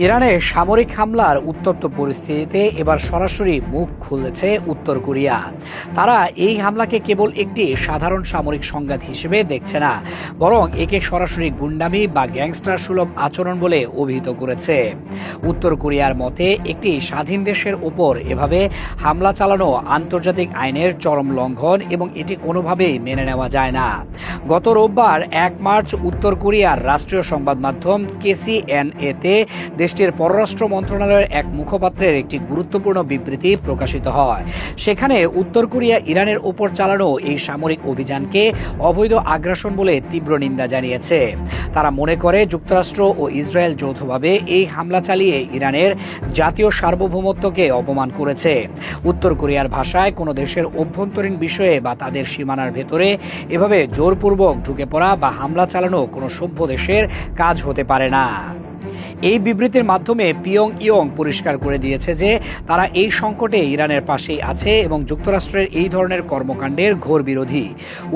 ইরানে সামরিক হামলার উত্তপ্ত পরিস্থিতিতে এবার সরাসরি মুখ খুলেছে উত্তর কোরিয়া। তারা এই হামলাকে কেবল একটি সাধারণ সামরিক সংঘাত হিসেবে দেখছে না, বরং একে সরাসরি গুন্ডামি বা গ্যাংস্টার সুলভ আচরণ বলে অভিহিত করেছে। উত্তর কোরিয়ার মতে একটি স্বাধীন দেশের উপর এভাবে হামলা চালানো আন্তর্জাতিক আইনের চরম লঙ্ঘন এবং এটি কোনোভাবেই মেনে নেওয়া যায় না। গত রোববার 1 মার্চ উত্তর কোরিয়ার রাষ্ট্রীয় সংবাদ মাধ্যম KCNA-তে দেশটির পররাষ্ট্র মন্ত্রণালয়ের এক মুখপাত্রের একটি গুরুত্বপূর্ণ বিবৃতি প্রকাশিত হয়। সেখানে উত্তর কোরিয়া ইরানের ওপর চালানো এই সামরিক অভিযানকে অবৈধ আগ্রাসন বলে তীব্র নিন্দা জানিয়েছে। তারা মনে করে যুক্তরাষ্ট্র ও ইসরায়েল যৌথভাবে এই হামলা চালিয়ে ইরানের জাতীয় সার্বভৌমত্বকে অপমান করেছে। উত্তর কোরিয়ার ভাষায় কোনো দেশের অভ্যন্তরীণ বিষয়ে বা তাদের সীমানার ভেতরে এভাবে জোরপূর্বক ঢুকে পড়া বা হামলা চালানো কোনো সভ্য দেশের কাজ হতে পারে না। এই বিবৃতির মাধ্যমে পিয়ংইয়ং পরিষ্কার করে দিয়েছে যে তারা এই সংকটে ইরানের পাশেই আছে এবং যুক্তরাষ্ট্রের এই ধরনের কর্মকাণ্ডের ঘোর বিরোধী।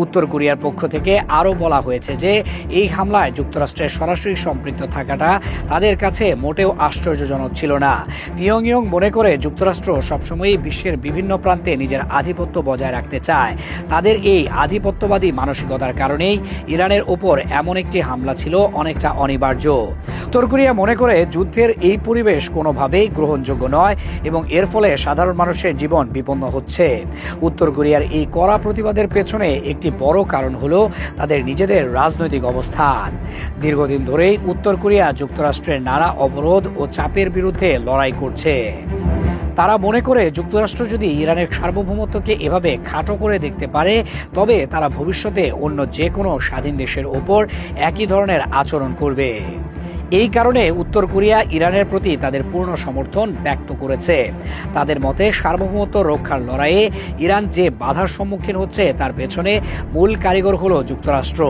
উত্তর কোরিয়ার পক্ষ থেকে আরও বলা হয়েছে যে এই হামলায় যুক্তরাষ্ট্রের সরাসরি সম্পৃক্ত থাকাটা তাদের কাছে মোটেও আশ্চর্যজনক ছিল না। পিয়ংইয়ং মনে করে যুক্তরাষ্ট্র সবসময়ই বিশ্বের বিভিন্ন প্রান্তে নিজের আধিপত্য বজায় রাখতে চায়। তাদের এই আধিপত্যবাদী মানসিকতার কারণেই ইরানের ওপর এমন একটি হামলা ছিল অনেকটা অনিবার্য। উত্তর কোরিয়া মনে করে যুদ্ধের এই পরিবেশ কোনোভাবেই গ্রহণযোগ্য নয় এবং এর ফলে সাধারণ মানুষের জীবন বিপন্ন হচ্ছে। উত্তর কোরিয়ার এই কড়া প্রতিবাদের পেছনে একটি বড় কারণ হলো তাদের নিজেদের রাজনৈতিক অবস্থান। দীর্ঘদিন ধরেই উত্তর কোরিয়া যুক্তরাষ্ট্রের নানা অবরোধ ও চাপের বিরুদ্ধে লড়াই করছে। তারা মনে করে যুক্তরাষ্ট্র যদি ইরানের সার্বভৌমত্বকে এভাবে খাটো করে দেখতে পারে, তবে তারা ভবিষ্যতে অন্য যে কোনো স্বাধীন দেশের ওপর একই ধরনের আচরণ করবে। এই কারণে উত্তর কোরিয়া ইরানের প্রতি তাদের পূর্ণ সমর্থন ব্যক্ত করেছে। তাদের মতে সার্বভৌমত্ব রক্ষার লড়াইয়ে ইরান যে বাধার সম্মুখীন হচ্ছে তার পেছনে মূল কারিগর হলো যুক্তরাষ্ট্র।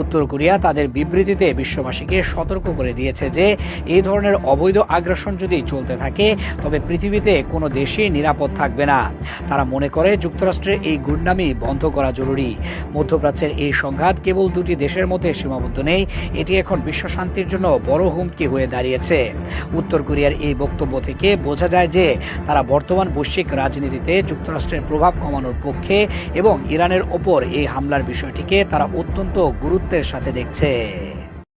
উত্তর কোরিয়া তাদের বিবৃতিতে বিশ্ববাসীকে সতর্ক করে দিয়েছে যে এই ধরনের অবৈধ আগ্রাসন যদি চলতে থাকে তবে পৃথিবীতে কোনো দেশই নিরাপদ থাকবে না। তারা মনে করে যুক্তরাষ্ট্রের এই গুন্ডামি বন্ধ করা জরুরি। মধ্যপ্রাচ্যের এই সংঘাত কেবল দুটি দেশের মধ্যে সীমাবদ্ধ নেই, এটি এখন বিশ্ব শান্তির জন্য বড় হুমকি হয়ে দাঁড়িয়েছে। উত্তর কোরিয়ার এই বক্তব্য থেকে বোঝা যায় যে তারা বর্তমান বৈশ্বিক রাজনীতিতে যুক্তরাষ্ট্রের প্রভাব কমানোর পক্ষে এবং ইরানের ওপর এই হামলার বিষয়টিকে তারা অত্যন্ত গুরুত্বের সাথে দেখছে।